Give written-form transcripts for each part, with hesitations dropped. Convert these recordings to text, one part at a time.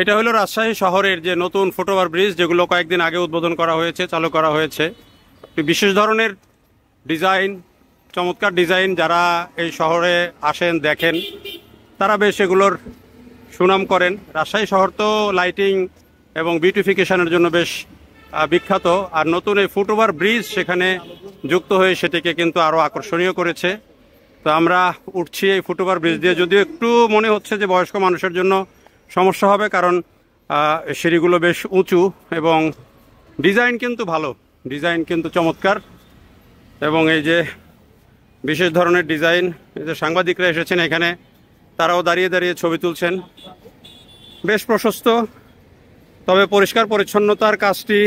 এটা হলো রাজশাহী শহরের যে নতুন ফুটওভার ব্রিজ, যেগুলো কয়েকদিন আগে উদ্বোধন করা হয়েছে, চালু করা হয়েছে। বিশেষ ধরনের ডিজাইন, চমৎকার ডিজাইন। যারা এই শহরে আসেন দেখেন, তারা বেশ এগুলোর সুনাম করেন। রাজশাহী শহর তো লাইটিং এবং বিউটিফিকেশনের জন্য বেশ বিখ্যাত। আর নতুন এই ফুটওভার ব্রিজ সেখানে যুক্ত হয়ে সেটিকে কিন্তু আরও আকর্ষণীয় করেছে। তো আমরা উঠছি এই ফুটওভার ব্রিজ দিয়ে, যদিও একটু মনে হচ্ছে যে বয়স্ক মানুষের জন্য সমস্যা হবে, কারণ সিঁড়িগুলো বেশ উঁচু এবং ডিজাইন কিন্তু ভালো, ডিজাইন কিন্তু চমৎকার। এবং এই যে বিশেষ ধরনের ডিজাইন, এই যে সাংবাদিকরা এসেছেন এখানে, তারাও দাঁড়িয়ে দাঁড়িয়ে ছবি তুলছেন। বেশ প্রশস্ত, তবে পরিষ্কার পরিচ্ছন্নতার কাজটি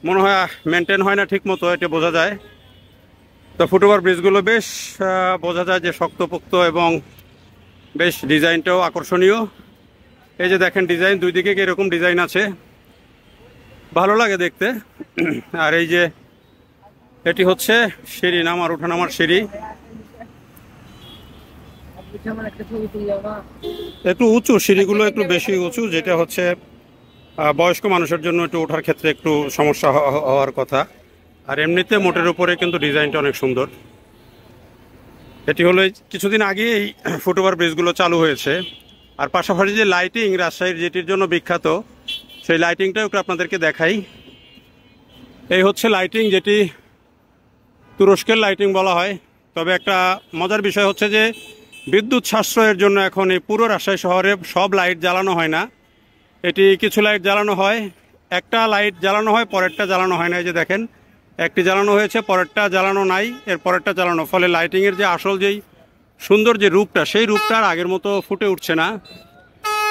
মনে হয় মেনটেন হয় না ঠিক মতো, এটা বোঝা যায়। তো ফুটওভার ব্রিজগুলো বেশ বোঝা যায় যে শক্তপোক্ত এবং বেশ ডিজাইনটাও আকর্ষণীয়। এই যে দেখেন ডিজাইন, দুই দিকে এরকম ডিজাইন আছে, ভালো লাগে দেখতে। আর এই যে এটি হচ্ছে সিঁড়ি, নামার ওঠানামার সিঁড়ি। একটু উঁচু সিঁড়িগুলো, একটু বেশি উঁচু, যেটা হচ্ছে বয়স্ক মানুষের জন্য একটু ওঠার ক্ষেত্রে একটু সমস্যা হওয়ার কথা। আর এমনিতে মোটের উপরে কিন্তু ডিজাইনটা অনেক সুন্দর। এটি হলো কিছুদিন আগে এই ফুটওভার ব্রিজগুলো চালু হয়েছে। আর পাশাপাশি যে লাইটিং রাজশাহীর যেটির জন্য বিখ্যাত, সেই লাইটিংটাও একটু আপনাদেরকে দেখাই। এই হচ্ছে লাইটিং, যেটি তুরস্কের লাইটিং বলা হয়। তবে একটা মজার বিষয় হচ্ছে যে বিদ্যুৎ সাশ্রয়ের জন্য এখন এই পুরো রাজশাহী শহরে সব লাইট জ্বালানো হয় না। এটি কিছু লাইট জ্বালানো হয়, একটা লাইট জ্বালানো হয়, পরেরটা জ্বালানো হয় না। এই যে দেখেন, একটি জ্বালানো হয়েছে, পরেরটা জ্বালানো নাই, এর পরেরটা জ্বালানো। ফলে লাইটিংয়ের যে আসল যেই সুন্দর যে রূপটা, সেই রূপটা আর আগের মতো ফুটে উঠছে না।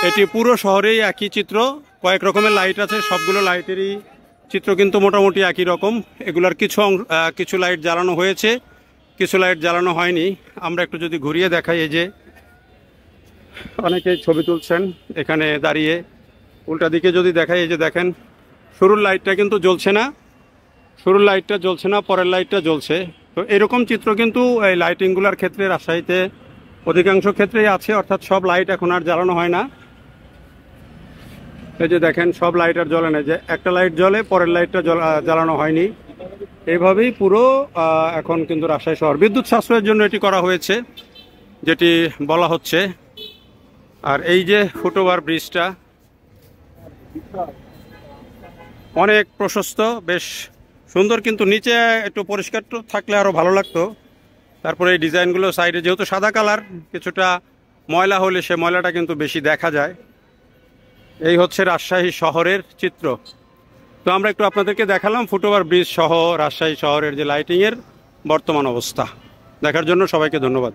এটি পুরো শহরেই একই চিত্র, কয়েক রকমের লাইট আছে, সবগুলো লাইটেরই চিত্র কিন্তু মোটামুটি একই রকম। এগুলার কিছু লাইট জ্বালানো হয়েছে, কিছু লাইট জ্বালানো হয়নি। আমরা একটু যদি ঘুরিয়ে দেখাই, এই যে অনেকেই ছবি তুলছেন এখানে দাঁড়িয়ে। উল্টা দিকে যদি দেখাই, এই যে দেখেন শুরুর লাইটটা কিন্তু জ্বলছে না, শুরুর লাইটটা জ্বলছে না, পরের লাইটটা জ্বলছে। তো এরকম চিত্র কিন্তু এই লাইটিংগুলোর ক্ষেত্রে রাজশাহীতে অধিকাংশ ক্ষেত্রেই আছে, অর্থাৎ সব লাইট এখন আর জ্বালানো হয় না। এই যে দেখেন সব লাইট আর জ্বলে না, যে একটা লাইট জ্বলে, পরের লাইটটা জ্বালানো হয়নি। এইভাবেই পুরো এখন কিন্তু রাজশাহী শহর বিদ্যুৎ সাশ্রয়ের জন্য এটি করা হয়েছে, যেটি বলা হচ্ছে। আর এই যে ফুটওভার ব্রিজটা অনেক প্রশস্ত, বেশ সুন্দর, কিন্তু নিচে একটু পরিষ্কার থাকলে আরও ভালো লাগতো। তারপরে এই ডিজাইনগুলো সাইডে, যেহেতু সাদা কালার, কিছুটা ময়লা হলে সে ময়লাটা কিন্তু বেশি দেখা যায়। এই হচ্ছে রাজশাহী শহরের চিত্র। তো আমরা একটু আপনাদেরকে দেখালাম ফুটওভার ব্রিজ সহ রাজশাহী শহরের যে লাইটিংয়ের বর্তমান অবস্থা। দেখার জন্য সবাইকে ধন্যবাদ।